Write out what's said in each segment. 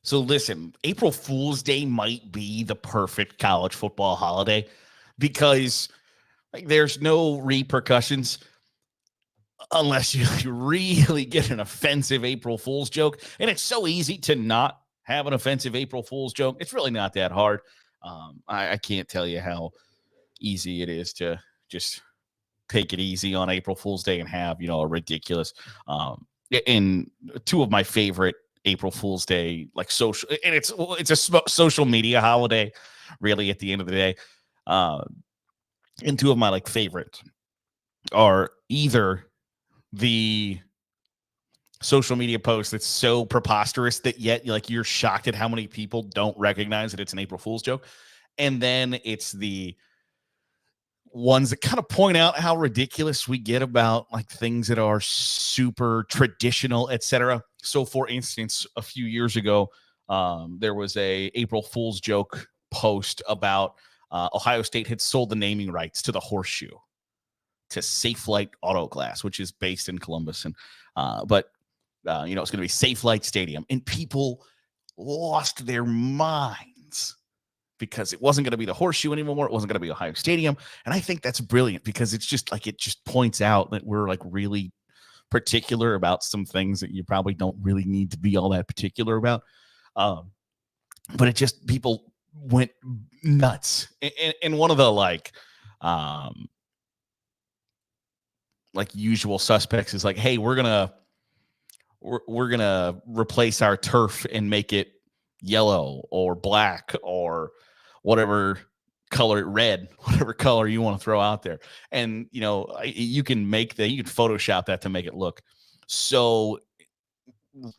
So listen, April Fool's Day might be the perfect college football holiday because like there's no repercussions unless you really get an offensive April Fool's joke. And it's so easy to not have an offensive April Fool's joke. It's really not that hard. I can't tell you how easy it is to just take it easy on April Fool's Day and have, a ridiculous. And two of my favorite April Fool's Day, like social, and it's a social media holiday, really, at the end of the day. And two of my like favorite are either the social media post that's so preposterous that yet like you're shocked at how many people don't recognize that it's an April Fool's joke. And then it's the ones that kind of point out how ridiculous we get about like things that are super traditional, etc. So for instance, a few years ago, there was a April Fool's joke post about Ohio State had sold the naming rights to the Horseshoe to Safelite Auto Glass, which is based in Columbus. And but it's going to be Safelite Stadium. And people lost their minds because it wasn't going to be the Horseshoe anymore. It wasn't going to be Ohio Stadium. And I think that's brilliant because it's just like, it just points out that we're like really particular about some things that you probably don't really need to be all that particular about. But it just, people went nuts. And one of the like usual suspects is like, hey, we're gonna replace our turf and make it yellow or black or whatever color, red, whatever color you want to throw out there. And you can Photoshop that to make it look so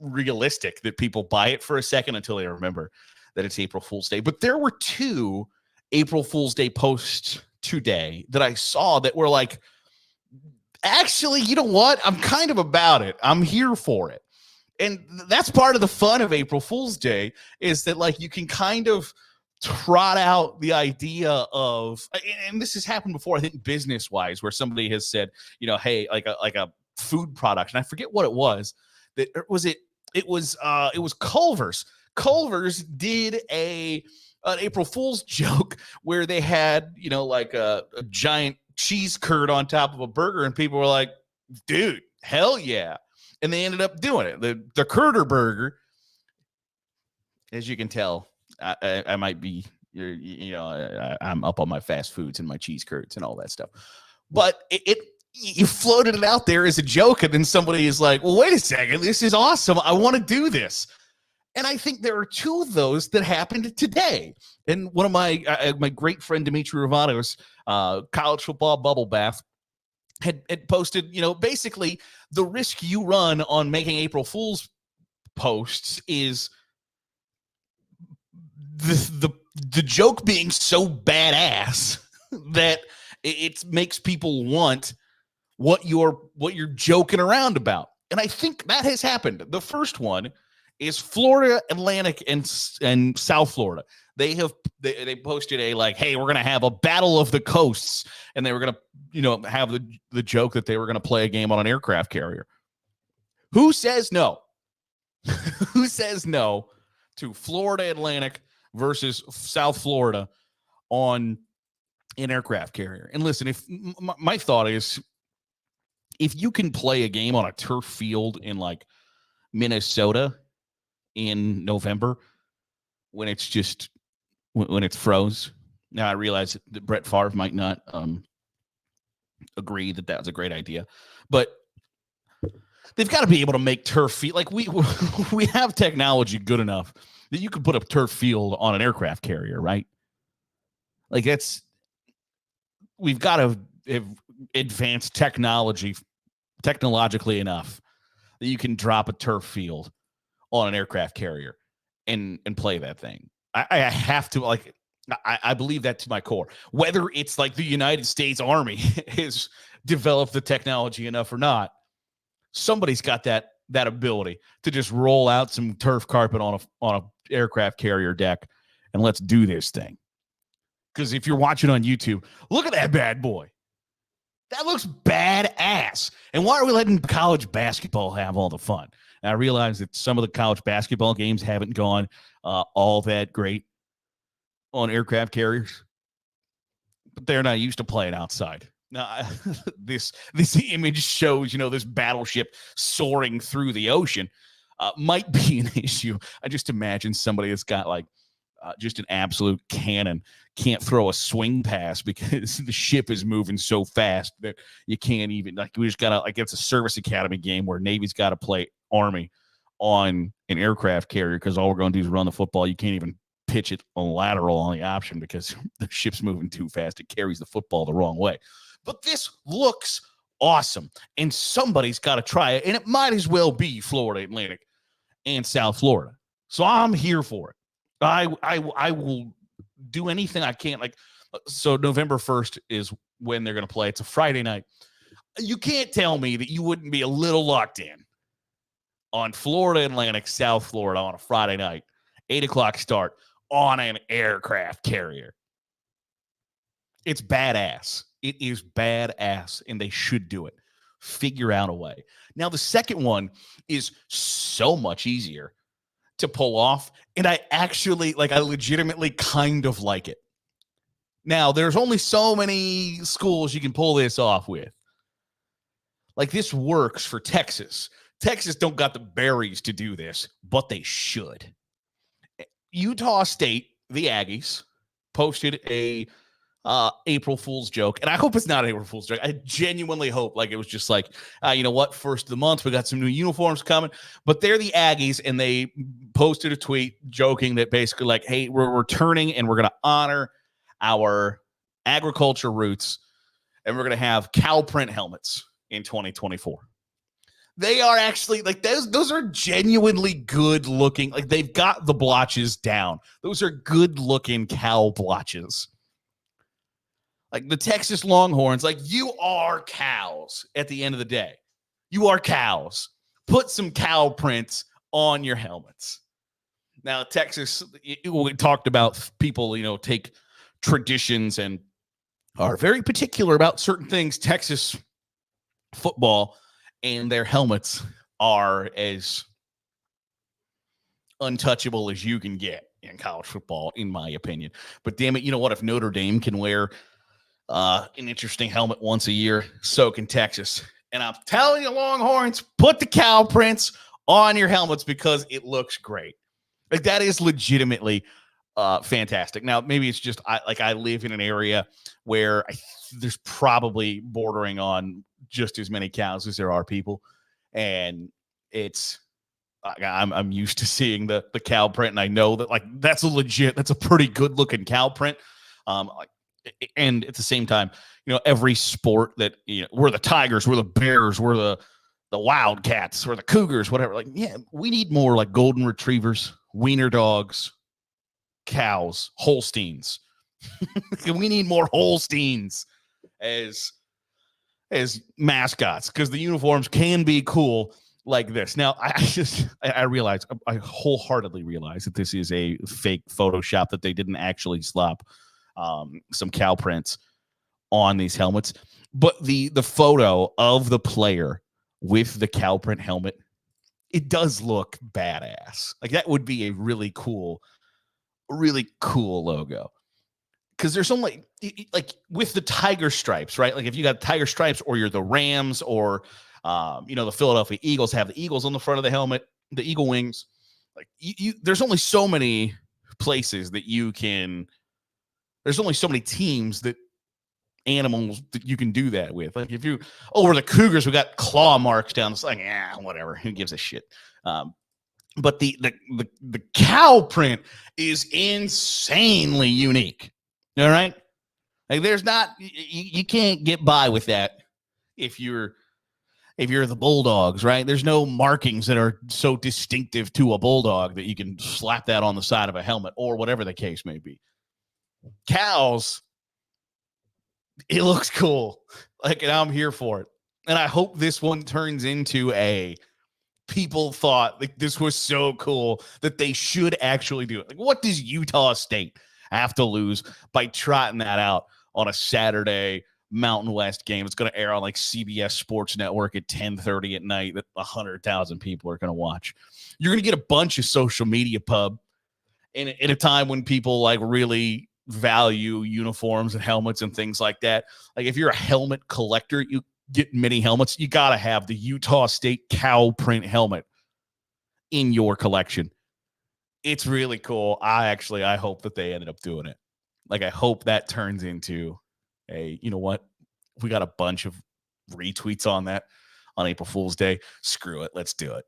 realistic that people buy it for a second until they remember that it's April Fool's Day. But there were two April Fool's Day posts today that I saw that were like, actually, you know what? I'm kind of about it. I'm here for it. And that's part of the fun of April Fool's Day is that like you can kind of trot out the idea of, and this has happened before, I think business wise, where somebody has said, hey, like a food product, and I forget what it was. That it was Culver's. Culver's did an April Fool's joke where they had, like a giant cheese curd on top of a burger, and people were like, dude, hell yeah. And they ended up doing it. The Curder burger, as you can tell, I might be, I'm up on my fast foods and my cheese curds and all that stuff. But you floated it out there as a joke, and then somebody is like, well, wait a second, this is awesome. I want to do this. And I think there are two of those that happened today. And one of my great friend, Dimitri Ravato's college football bubble bath had posted, basically the risk you run on making April Fool's posts is the joke being so badass that it makes people want what you're joking around about. And I think that has happened. The first one is Florida Atlantic and South Florida. They posted a like, hey, we're going to have a battle of the coasts. And they were going to, have the joke that they were going to play a game on an aircraft carrier. Who says no? Who says no to Florida Atlantic versus South Florida on an aircraft carrier? And listen, if my thought is, if you can play a game on a turf field in like Minnesota in November when it's froze. Now I realize that Brett Favre might not agree that was a great idea, but they've got to be able to make turf field. Like we have technology good enough that you can put a turf field on an aircraft carrier, right? Like we've got to have advanced technologically enough that you can drop a turf field on an aircraft carrier and play that thing. I have to, like, I believe that to my core. Whether it's like the United States Army has developed the technology enough or not, somebody's got that ability to just roll out some turf carpet on a aircraft carrier deck and let's do this thing. Because if you're watching on YouTube, look at that bad boy. That looks badass. And why are we letting college basketball have all the fun? I realize that some of the college basketball games haven't gone all that great on aircraft carriers, but they're not used to playing outside. Now, this image shows, this battleship soaring through the ocean might be an issue. I just imagine somebody that's got like just an absolute cannon can't throw a swing pass because the ship is moving so fast that you can't even, like, we just gotta, like, it's a service academy game where Navy's got to play Army on an aircraft carrier because all we're going to do is run the football. You can't even pitch it on lateral on the option because the ship's moving too fast. It carries the football the wrong way. But this looks awesome, and somebody's got to try it, and it might as well be Florida Atlantic and South Florida. So I'm here for it. I will do anything I can. Like, so November 1st is when they're going to play. It's a Friday night. You can't tell me that you wouldn't be a little locked in on Florida Atlantic, South Florida on a Friday night, 8 o'clock start on an aircraft carrier. It's badass. It is badass, and they should do it. Figure out a way. Now, the second one is so much easier to pull off, and I legitimately kind of like it. Now, there's only so many schools you can pull this off with. Like, this works for Texas. Texas don't got the berries to do this, but they should. Utah State, the Aggies, posted a April Fool's joke, and I hope it's not an April Fool's joke. I genuinely hope like it was just like, you know what, first of the month, we got some new uniforms coming, but they're the Aggies, and they posted a tweet joking that basically like, hey, we're returning and we're going to honor our agriculture roots, and we're going to have cow print helmets in 2024. They are actually like those are genuinely good looking. Like, they've got the blotches down. Those are good looking cow blotches. Like the Texas Longhorns, like, you are cows at the end of the day. You are cows. Put some cow prints on your helmets. Now, Texas, we talked about people, take traditions and are very particular about certain things. Texas football and their helmets are as untouchable as you can get in college football, in my opinion. But damn it, you know what? If Notre Dame can wear an interesting helmet once a year, so can Texas. And I'm telling you, Longhorns, put the cow prints on your helmets because it looks great. Like, that is legitimately fantastic. Now, maybe it's just I live in an area where there's probably bordering on just as many cows as there are people, and it's I'm used to seeing the cow print, and I know that like that's a pretty good looking cow print. And at the same time, every sport that we're the Tigers, we're the Bears, we're the Wildcats, we're the Cougars, whatever. Like, yeah, we need more like golden retrievers, wiener dogs, cows, Holsteins. We need more Holsteins as mascots, because the uniforms can be cool like this. Now, I realize, I wholeheartedly realize that this is a fake Photoshop, that they didn't actually slap some cow prints on these helmets, but the photo of the player with the cow print helmet, it does look badass. Like, that would be a really cool logo. Because there's only like with the tiger stripes, right? Like, if you got tiger stripes, or you're the Rams, or the Philadelphia Eagles have the eagles on the front of the helmet, the eagle wings. Like, there's only so many places that you can. There's only so many teams that animals that you can do that with. Like, if you over the Cougars, we got claw marks down the side. Yeah, whatever. Who gives a shit? But the cow print is insanely unique. All right, like, there's not you can't get by with that if you're the Bulldogs, right? There's no markings that are so distinctive to a Bulldog that you can slap that on the side of a helmet, or whatever the case may be. Cows, it looks cool. Like, and I'm here for it. And I hope this one turns into people thought like this was so cool that they should actually do it. Like, what does Utah State have to lose by trotting that out on a Saturday Mountain West game. It's going to air on like CBS Sports Network at 10:30 at night that 100,000 people are going to watch. You're going to get a bunch of social media pub in a time when people like really value uniforms and helmets and things like that. Like if you're a helmet collector, you get many helmets. You got to have the Utah State cow print helmet in your collection. It's really cool. I hope that they ended up doing it. Like, I hope that turns into a, you know what? We got a bunch of retweets on that on April Fool's Day. Screw it. Let's do it.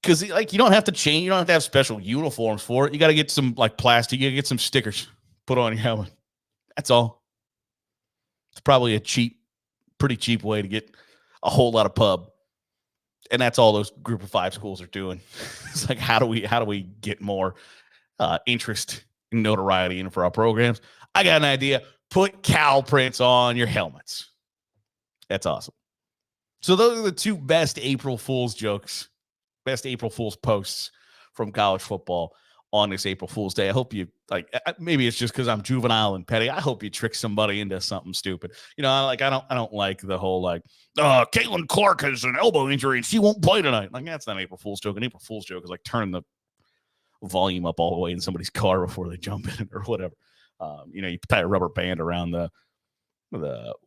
Because, like, you don't have to change. You don't have to have special uniforms for it. You got to get some, like, plastic. You got to get some stickers put on your helmet. That's all. It's probably a pretty cheap way to get a whole lot of pub. And that's all those group of 5 schools are doing. It's like, how do we get more interest and notoriety in for our programs? I got an idea. Put cow prints on your helmets. That's awesome. So those are the 2 best April Fool's jokes, best April Fool's posts from college football on this April Fool's Day. I hope you, like, maybe it's just because I'm juvenile and petty. I hope you trick somebody into something stupid. You know, I don't like the whole, like, Caitlin Clark has an elbow injury and she won't play tonight. Like, that's not an April Fool's joke. An April Fool's joke is like turning the volume up all the way in somebody's car before they jump in or whatever. You know, you tie a rubber band around the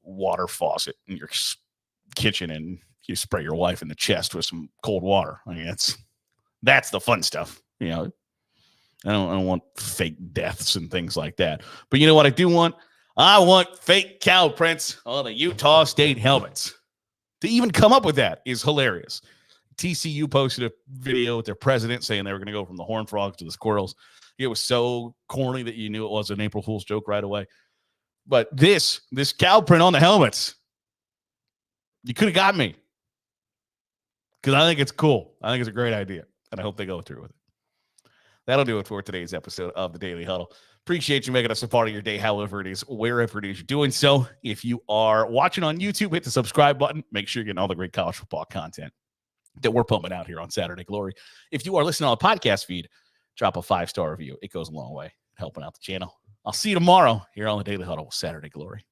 water faucet in your kitchen and you spray your wife in the chest with some cold water. I mean, that's the fun stuff. You know, I don't want fake deaths and things like that. But you know what I do want? I want fake cow prints on the Utah State helmets. To even come up with that is hilarious. TCU posted a video with their president saying they were going to go from the Horned Frogs to the Squirrels. It was so corny that you knew it was an April Fool's joke right away. But this cow print on the helmets, you could have got me. Because I think it's cool. I think it's a great idea. And I hope they go through with it. That'll do it for today's episode of the Daily Huddle. Appreciate you making us a part of your day, however it is, wherever it is you're doing so. If you are watching on YouTube, hit the subscribe button. Make sure you're getting all the great college football content that we're pumping out here on Saturday Glory. If you are listening on the podcast feed, drop a 5-star review. It goes a long way helping out the channel. I'll see you tomorrow here on the Daily Huddle with Saturday Glory.